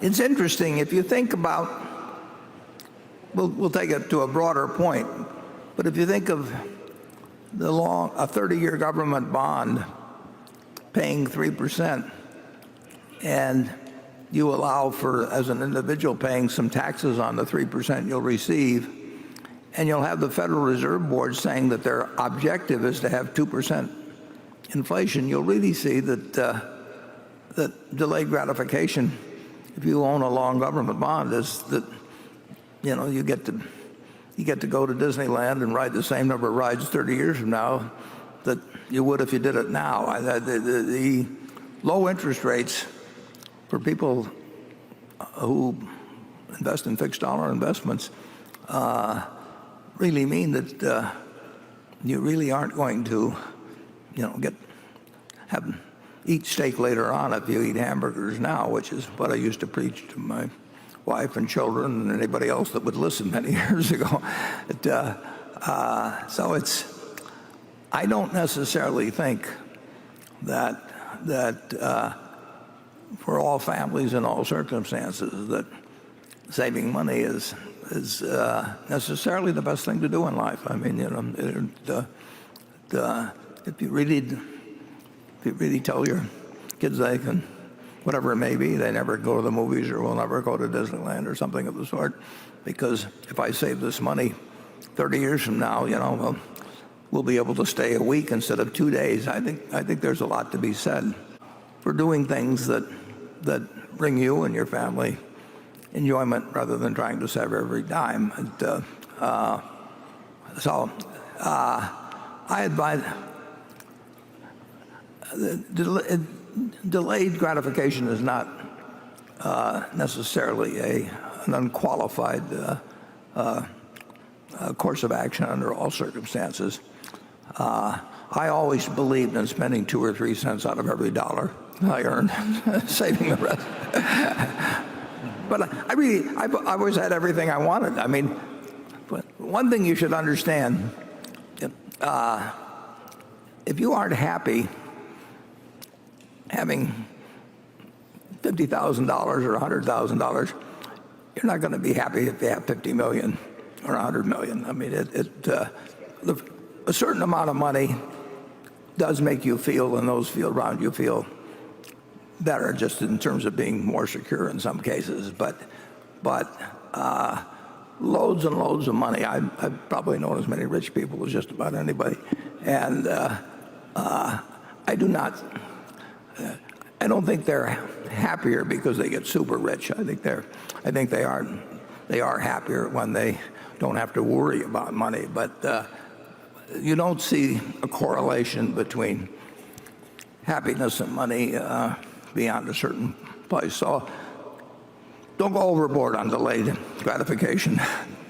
it's interesting if you think about. We'll take it to a broader point, but if you think of a 30-year government bond paying 3%, and you allow for, as an individual, paying some taxes on the 3% you'll receive, and you'll have the Federal Reserve Board saying that their objective is to have 2% inflation, you'll really see that delayed gratification, if you own a long government bond, is that you get to go to Disneyland and ride the same number of rides 30 years from now that you would if you did it now. The low interest rates for people who invest in fixed dollar investments really mean that you really aren't going to eat steak later on if you eat hamburgers now, which is what I used to preach to my wife and children and anybody else that would listen many years ago. I don't necessarily think that for all families in all circumstances that saving money is necessarily the best thing to do in life. I mean, if you really tell your kids they can, whatever it may be, they never go to the movies or will never go to Disneyland or something of the sort, because if I save this money 30 years from now, we'll be able to stay a week instead of 2 days. I think there's a lot to be said for doing things that bring you and your family enjoyment rather than trying to save every dime. I advise delayed gratification is not necessarily an unqualified course of action under all circumstances. I always believed in spending 2 or 3 cents out of every dollar I earned, saving the rest. But I've always had everything I wanted. I mean, one thing you should understand, if you aren't happy having $50,000 or $100,000, you're not going to be happy if you have 50 million or 100 million. I mean, a certain amount of money does make you feel, and those feel around you feel better, just in terms of being more secure in some cases. But loads and loads of money. I've probably known as many rich people as just about anybody, and I don't think they're happier because they get super rich. I think they are happier when they don't have to worry about money. But you don't see a correlation between happiness and money beyond a certain place. So don't go overboard on delayed gratification.